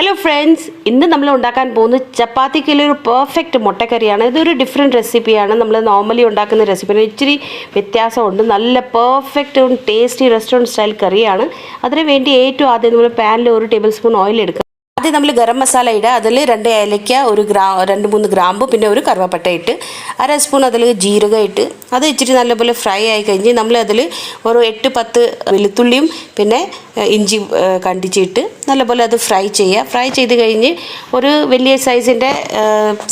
Hello friends, ഇന്ന് നമ്മൾ ഉണ്ടാക്കാൻ പോകുന്നത് ചപ്പാത്തിക്കുള്ള ഒരു പെർഫെക്റ്റ് മുട്ടക്കറിയാണ്. ഇതൊരു ഡിഫറെൻറ്റ് റെസിപ്പിയാണ്. നമ്മൾ നോർമലി ഉണ്ടാക്കുന്ന റെസിപ്പിന് ഇച്ചിരി വ്യത്യാസമുണ്ട്. നല്ല പെർഫെക്റ്റ് ടേസ്റ്റി റെസ്റ്റോറൻറ്റ് സ്റ്റൈൽ കറിയാണ്. അതിന് വേണ്ടി ഏറ്റവും ആദ്യം നമ്മൾ പാനിൽ 1 ടേബിൾ സ്പൂൺ ഓയിൽ എടുക്കുക. ആദ്യം നമ്മൾ ഗരം മസാല ഇടുക. അതിൽ 2 ഏലയ്ക്ക, 2-3 ഗ്രാമ്പ്, പിന്നെ ഒരു കറുവപ്പട്ട ഇട്ട്, 1/2 സ്പൂൺ അതിൽ ജീരകം ഇട്ട് അത് ഇച്ചിരി നല്ലപോലെ ഫ്രൈ ആയി കഴിഞ്ഞ് നമ്മൾ അതിൽ ഒരു 8-10 വെളുത്തുള്ളിയും പിന്നെ ഇഞ്ചി കണ്ടിച്ചിട്ട് നല്ലപോലെ അത് ഫ്രൈ ചെയ്യുക. ഫ്രൈ ചെയ്ത് കഴിഞ്ഞ് ഒരു വലിയ സൈസിൻ്റെ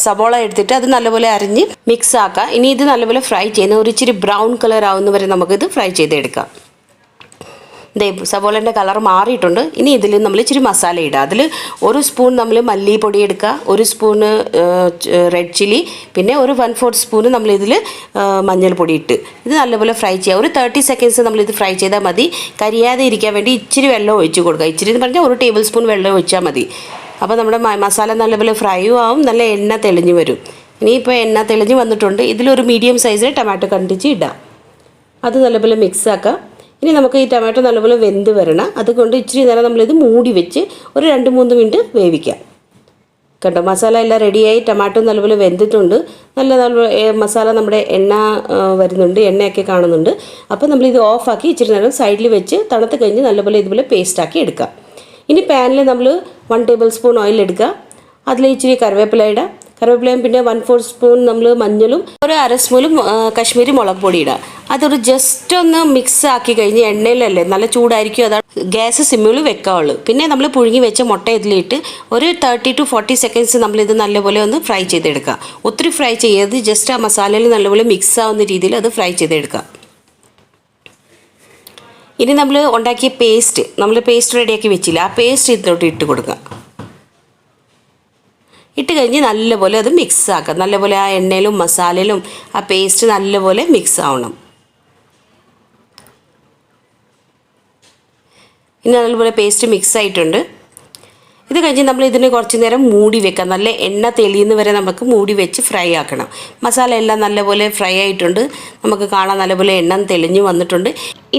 സവോള എടുത്തിട്ട് അത് നല്ലപോലെ അരിഞ്ഞ് മിക്സ് ആക്കുക. ഇനി ഇത് നല്ലപോലെ ഫ്രൈ ചെയ്യുന്ന ഒരു ഇച്ചിരി ബ്രൗൺ കളർ ആവുന്നവരെ നമുക്കിത് ഫ്രൈ ചെയ്തെടുക്കാം. സവോളൻ്റെ കളർ മാറിയിട്ടുണ്ട്. ഇനി ഇതിൽ നമ്മൾ ഇച്ചിരി മസാല ഇടുക. അതിൽ 1 സ്പൂൺ നമ്മൾ മല്ലിപ്പൊടി എടുക്കുക, 1 സ്പൂണ് റെഡ് ചില്ലി, പിന്നെ ഒരു 1/4 സ്പൂണ് നമ്മളിതിൽ മഞ്ഞൾപ്പൊടി ഇട്ട് ഇത് നല്ലപോലെ ഫ്രൈ ചെയ്യുക. ഒരു 30 സെക്കൻഡ്സ് നമ്മളിത് ഫ്രൈ ചെയ്താൽ മതി. കരിയാതെ ഇരിക്കാൻ വേണ്ടി ഇച്ചിരി വെള്ളം ഒഴിച്ച് കൊടുക്കുക. ഇച്ചിരി എന്ന് പറഞ്ഞാൽ 1 ടേബിൾ സ്പൂൺ വെള്ളം ഒഴിച്ചാൽ മതി. അപ്പോൾ നമ്മുടെ മസാല നല്ലപോലെ ഫ്രൈയും ആവും, നല്ല എണ്ണ തെളിഞ്ഞ് വരും. ഇനിയിപ്പോൾ എണ്ണ തെളിഞ്ഞ് വന്നിട്ടുണ്ട്. ഇതിലൊരു മീഡിയം സൈസിൽ ടൊമാറ്റോ കണ്ടിച്ച് ഇടാം. അത് നല്ലപോലെ മിക്സ് ആക്കാം. ഇനി നമുക്ക് ഈ ടൊമാറ്റോ നല്ലപോലെ വെന്ത് വരണം. അതുകൊണ്ട് ഇച്ചിരി നേരം നമ്മളിത് മൂടി വെച്ച് ഒരു 2-3 മിനിറ്റ് വേവിക്കാം. കണ്ടോ, മസാല എല്ലാം റെഡിയായി, ടൊമാറ്റോ നല്ലപോലെ വെന്തിട്ടുണ്ട്. നല്ല മസാല നമ്മുടെ എണ്ണ വരുന്നുണ്ട്, എണ്ണയൊക്കെ കാണുന്നുണ്ട്. അപ്പോൾ നമ്മളിത് ഓഫാക്കി ഇച്ചിരി നേരം സൈഡിൽ വെച്ച് തണുത്ത് കഴിഞ്ഞ് നല്ലപോലെ ഇതുപോലെ പേസ്റ്റാക്കി എടുക്കാം. ഇനി പാനിൽ നമ്മൾ 1 ടേബിൾ സ്പൂൺ ഓയിൽ എടുക്കുക. അതിൽ ഇച്ചിരി കറിവേപ്പില ഇടാം. കറിവേപ്പിലയും പിന്നെ 1/4 സ്പൂൺ നമ്മൾ മഞ്ഞളും ഒരു 1/2 സ്പൂൺ കശ്മീരി മുളക് പൊടി ഇടുക. അതൊരു ജസ്റ്റ് ഒന്ന് മിക്സ് ആക്കി കഴിഞ്ഞ് എണ്ണയിലല്ലേ നല്ല ചൂടായിരിക്കും, അതാണ് ഗ്യാസ് സിമ്മിൽ വെക്കാവുള്ളൂ. പിന്നെ നമ്മൾ പുഴുങ്ങി വെച്ച മുട്ട ഇതിലിട്ട് ഒരു 30-40 സെക്കൻഡ്സ് നമ്മളിത് നല്ലപോലെ ഒന്ന് ഫ്രൈ ചെയ്തെടുക്കുക. ഒത്തിരി ഫ്രൈ ചെയ്യരുത്, ജസ്റ്റ് ആ മസാലയിൽ നല്ലപോലെ മിക്സ് ആവുന്ന രീതിയിൽ അത് ഫ്രൈ ചെയ്തെടുക്കുക. ഇനി നമ്മൾ ഉണ്ടാക്കിയ പേസ്റ്റ് റെഡിയാക്കി വെച്ചില്ല, ആ പേസ്റ്റ് ഇതിലോട്ട് ഇട്ട് കൊടുക്കുക. ഇട്ട് കഴിഞ്ഞ് നല്ലപോലെ അത് മിക്സ് ആക്കുക. നല്ലപോലെ ആ എണ്ണയിലും മസാലയിലും ആ പേസ്റ്റ് നല്ലപോലെ മിക്സ് ആവണം. ഇനി നല്ലപോലെ പേസ്റ്റ് മിക്സ് ആയിട്ടുണ്ട്. ഇത് കഴിഞ്ഞ് നമ്മൾ ഇതിന് കുറച്ച് നേരം മൂടി വെക്കാം. നല്ല എണ്ണ തെളിയുന്ന വരെ നമുക്ക് മൂടി വെച്ച് ഫ്രൈ ആക്കണം. മസാല എല്ലാം നല്ലപോലെ ഫ്രൈ ആയിട്ടുണ്ട്. നമുക്ക് കാണാൻ നല്ലപോലെ എണ്ണ തെളിഞ്ഞ് വന്നിട്ടുണ്ട്.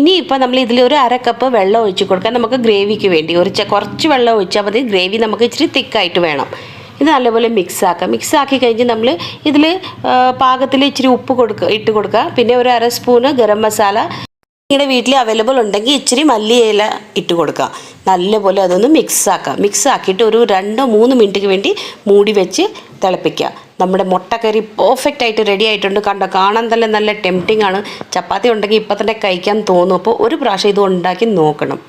ഇനി ഇപ്പോൾ നമ്മൾ ഇതിൽ ഒരു 1/2 കപ്പ് വെള്ളം ഒഴിച്ച് കൊടുക്കാം. നമുക്ക് ഗ്രേവിക്ക് വേണ്ടി കുറച്ച് വെള്ളം ഒഴിച്ചാൽ മതി. ഗ്രേവി നമുക്ക് ഇച്ചിരി തിക്കായിട്ട് വേണം. ഇത് നല്ലപോലെ മിക്സ് ആക്കി കഴിഞ്ഞ് നമ്മൾ ഇതിൽ പാകത്തിൽ ഇച്ചിരി ഉപ്പ് ഇട്ട് കൊടുക്കുക. പിന്നെ ഒരു 1/2 സ്പൂണ് ഗരം മസാല, നിങ്ങളുടെ വീട്ടിൽ അവൈലബിൾ ഉണ്ടെങ്കിൽ ഇച്ചിരി മല്ലിയില ഇട്ട് കൊടുക്കുക. നല്ലപോലെ അതൊന്ന് മിക്സ് ആക്കിയിട്ട് ഒരു 2-3 മിനിറ്റിന് വേണ്ടി മൂടി വെച്ച് തിളപ്പിക്കുക. നമ്മുടെ മുട്ടക്കറി പെർഫെക്റ്റ് ആയിട്ട് റെഡി ആയിട്ടുണ്ട്. കാണാൻ തന്നെ നല്ല ടെംപ്റ്റിംഗ് ആണ്. ചപ്പാത്തി ഉണ്ടെങ്കിൽ ഇപ്പം തന്നെ കഴിക്കാൻ തോന്നും. അപ്പോൾ ഒരു പ്രാവശ്യം ഇത് ഉണ്ടാക്കി നോക്കണം.